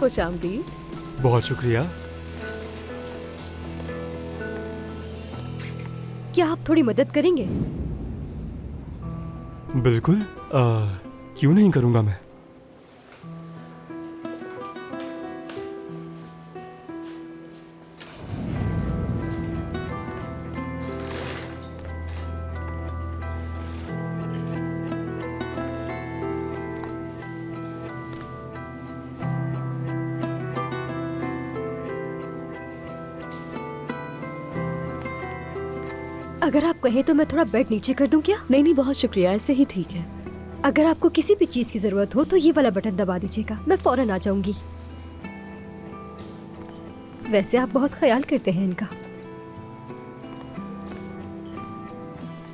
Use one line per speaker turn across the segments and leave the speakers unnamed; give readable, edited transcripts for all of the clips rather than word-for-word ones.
खुशामदीद।
बहुत शुक्रिया।
क्या आप थोड़ी मदद करेंगे?
बिल्कुल, क्यों नहीं करूंगा मैं।
अगर आप कहें तो मैं थोड़ा बेड नीचे कर दूं क्या?
नहीं नहीं, बहुत शुक्रिया, ऐसे ही ठीक है।
अगर आपको किसी भी चीज की जरूरत हो तो ये वाला बटन दबा दीजिएगा, मैं फौरन आ जाऊंगी। वैसे आप बहुत ख्याल करते हैं इनका।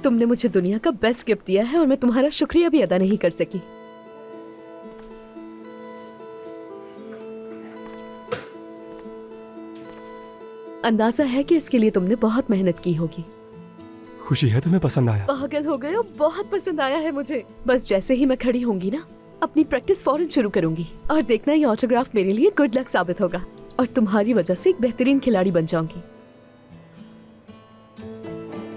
तुमने मुझे दुनिया का बेस्ट गिफ्ट दिया है और मैं तुम्हारा शुक्रिया भी अदा नहीं कर सकी। अंदाजा है कि इसके लिए तुमने बहुत मेहनत की होगी।
खुशी है तुम्हें पसंद आया।
पागल हो गए हो, बहुत पसंद आया है मुझे। बस जैसे ही मैं खड़ी होंगी ना, अपनी प्रैक्टिस फौरन शुरू करूंगी और देखना ये ऑटोग्राफ मेरे लिए गुड लक साबित होगा और तुम्हारी वजह से एक बेहतरीन खिलाड़ी बन जाऊंगी।